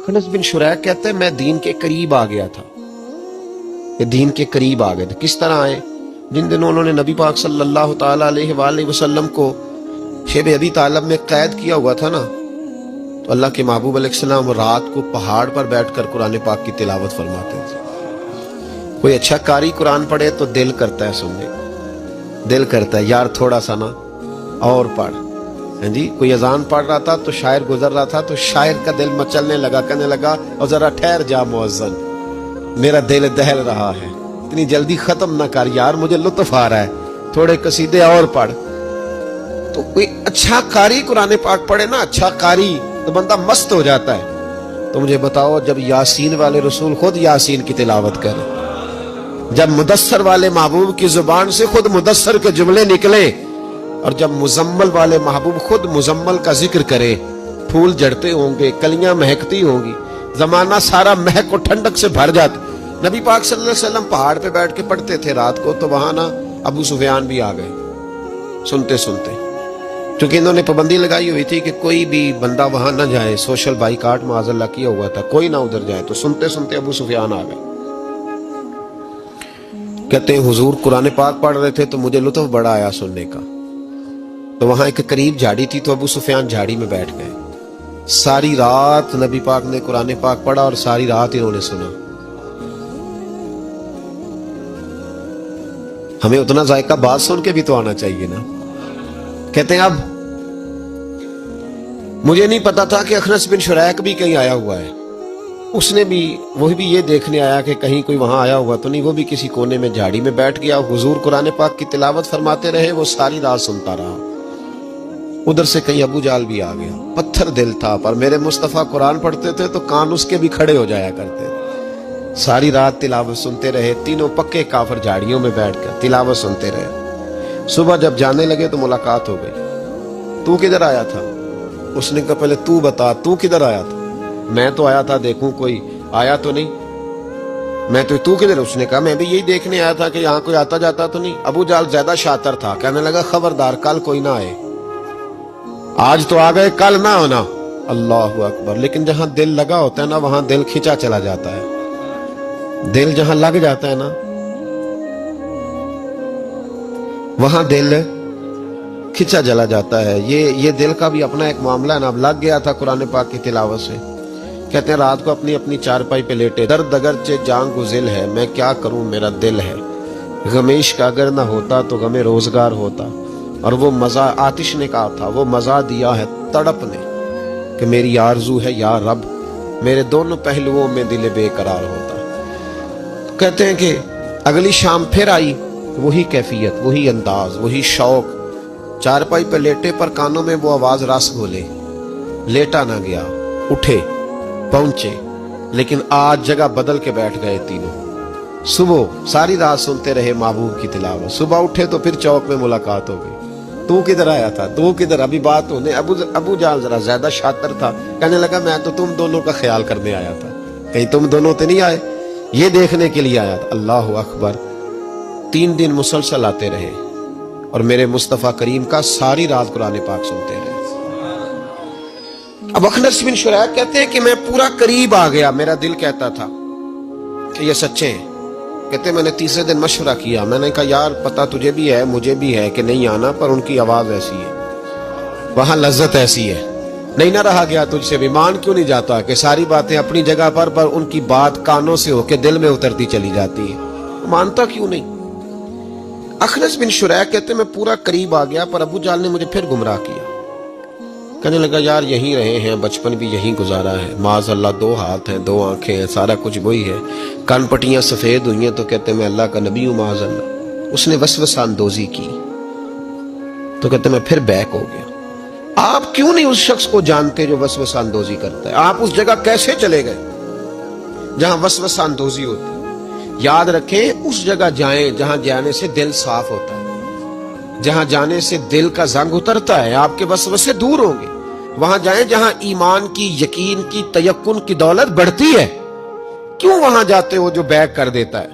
खनस बिन शुरैक कहते हैं मैं दीन के करीब आ गया था। ये दीन के करीब आ गए थे। किस तरह आए? जिन दिनों उन्होंने नबी पाक सल्लल्लाहु ताला अलैहि वसल्लम को शेब अबी तालिब में कैद किया हुआ था ना, तो अल्लाह के महबूब अलैहिस्सलाम रात को पहाड़ पर बैठकर कुरान पाक की तिलावत फरमाते थे। कोई अच्छा कारी कुरान पढ़े तो दिल करता है सुनने, दिल करता है यार थोड़ा सा ना और पढ़। हाँ जी, कोई अजान पढ़ रहा था तो शायर गुजर रहा था तो शायर का दिल मचलने लगा, कहने लगा और जरा ठहर जा मुअज्जिन, मेरा दिल दहल रहा है, इतनी जल्दी खत्म ना कर यार, मुझे लुत्फ आ रहा है, थोड़े कसीदे और पढ़। तो कोई अच्छा कारी कुरान पाक पढ़े ना, अच्छा कारी, तो बंदा मस्त हो जाता है। तो मुझे बताओ, जब यासीन वाले रसूल खुद यासीन की तिलावत करें, जब मुदस्सर वाले महबूब की जुबान से खुद मुदस्सर के जुमले निकले, और जब मुजम्मल वाले महबूब खुद मुजम्मल का जिक्र करे, फूल जड़ते होंगे, कलियां महकती होंगी, जमाना सारा महक और ठंडक से भर जाता। नबी पाक सल्लल्लाहु अलैहि वसल्लम पहाड़ पे बैठ के पढ़ते थे रात को, तो वहां ना अबू सुफियान भी आ गए सुनते सुनते, क्योंकि इन्होंने पाबंदी लगाई हुई थी कि कोई भी बंदा वहां ना जाए, सोशल बाइकाट माज़अल्लाह किया हुआ था, कोई ना उधर जाए। तो सुनते सुनते अबू सुफियान आ गए। कहते हैं हुजूर कुरान पाक पढ़ रहे थे तो मुझे लुत्फ बड़ा आया सुनने का। तो वहां एक करीब झाड़ी थी, तो अबू सुफियान झाड़ी में बैठ गए। सारी रात नबी पाक ने कुरान पाक पढ़ा और सारी रात इन्होंने सुना। हमें उतना जायका बात सुन के भी तो आना चाहिए ना। कहते हैं अब मुझे नहीं पता था कि अखनस बिन शुरैक भी कहीं आया हुआ है। उसने भी, वही भी ये देखने आया कि कहीं कोई वहां आया हुआ तो नहीं। वो भी किसी कोने में झाड़ी में बैठ गया, हुजूर कुरान पाक की तिलावत फरमाते रहे, वो सारी रात सुनता रहा। उधर से कहीं अबू जाल भी आ गया। पत्थर दिल था, पर मेरे मुस्तफा कुरान पढ़ते थे तो कान उसके भी खड़े हो जाया करते थे। सारी रात तिलावत सुनते रहे। तीनों पक्के काफिर झाड़ियों में बैठकर तिलावत सुनते रहे। सुबह जब जाने लगे तो मुलाकात हो गई। तू किधर आया था? उसने कहा पहले तू बता, तू किधर आया था? मैं तो आया था देखूं कोई आया तो नहीं। मैं तो, तू किधर? उसने कहा मैं भी यही देखने आया था कि यहाँ कोई आता जाता तो नहीं। अबू जाल ज्यादा शातिर था, कहने लगा खबरदार कल कोई ना आए, आज तो आ गए कल ना होना। अल्लाहु अकबर। लेकिन जहां दिल लगा होता है ना, वहां दिल खिंचा चला जाता है। दिल जहां लग जाता है ना, वहां दिल खिंचा चला जाता है। ये दिल का भी अपना एक मामला है ना। अब लग गया था कुरान पाक की तिलावत से। कहते हैं रात को अपनी अपनी चारपाई पे लेटे, दर्द अगरचे जान गुजिल है, मैं क्या करूं मेरा दिल है, गमेश का अगर ना होता तो गमे रोजगार होता। और वो मजा, आतिश ने कहा था, वो मजा दिया है तड़प ने कि मेरी आरजू है या रब, मेरे दोनों पहलुओं में दिल बेकरार होता। तो कहते हैं कि अगली शाम फिर आई, वही कैफियत, वही अंदाज, वही शौक। चारपाई पे लेटे पर कानों में वो आवाज रस घोले। लेटा ना गया, उठे पहुंचे, लेकिन आज जगह बदल के बैठ गए तीनों। सुबह सारी रात सुनते रहे महबूब की तिलावत। सुबह उठे तो फिर चौक में मुलाकात हो गई। तू किधर आया था? तू किधर? अभी बात होने। अबू जाल जरा ज्यादा शातिर था, कहने लगा मैं तो तुम दोनों का ख्याल करने आया था, कहीं तुम दोनों तो नहीं आए, ये देखने के लिए आया था। अल्लाह अकबर। 3 दिन मुसलसल आते रहे और मेरे मुस्तफा करीम का सारी रात कुरान पाक सुनते रहे। अब अखनस बिन शुरैक कहते हैं कि मैं पूरा करीब आ गया, मेरा दिल कहता था कि ये सच्चे हैं। कहते मैंने तीसरे दिन मशवरा किया, मैंने कहा यार पता तुझे भी है मुझे भी है कि नहीं आना, पर उनकी आवाज ऐसी है, वहां लज्जत ऐसी है, नहीं ना रहा गया तुझसे भी। मान क्यों नहीं जाता कि सारी बातें अपनी जगह पर उनकी बात कानों से होके दिल में उतरती चली जाती है, मानता क्यों नहीं? अखनस बिन शुरैक कहते मैं पूरा करीब आ गया, पर अबू जाल ने मुझे फिर गुमराह किया। कहने लगा यार यहीं रहे हैं, बचपन भी यहीं गुजारा है, माज़अल्लाह 2 हाथ हैं 2 आंखें हैं, सारा कुछ वही है, कान पट्टियां सफेद हुई हैं तो कहते मैं अल्लाह का नबी हूं माज़अल्लाह। उसने वसवसा अंदोजी की तो कहते मैं फिर बैक हो गया। आप क्यों नहीं उस शख्स को जानते जो वसवसा अंदोजी करता है? आप उस जगह कैसे चले गए जहां वसवसा अंदोजी होती है? याद रखें, उस जगह जाएं जहां जाने से दिल साफ होता है, जहां जाने से दिल का जंग उतरता है, आपके वसवसे दूर होंगे। वहां जाएं जहां ईमान की, यकीन की, तयक्कुन की दौलत बढ़ती है। क्यों वहां जाते हो जो बैक कर देता है?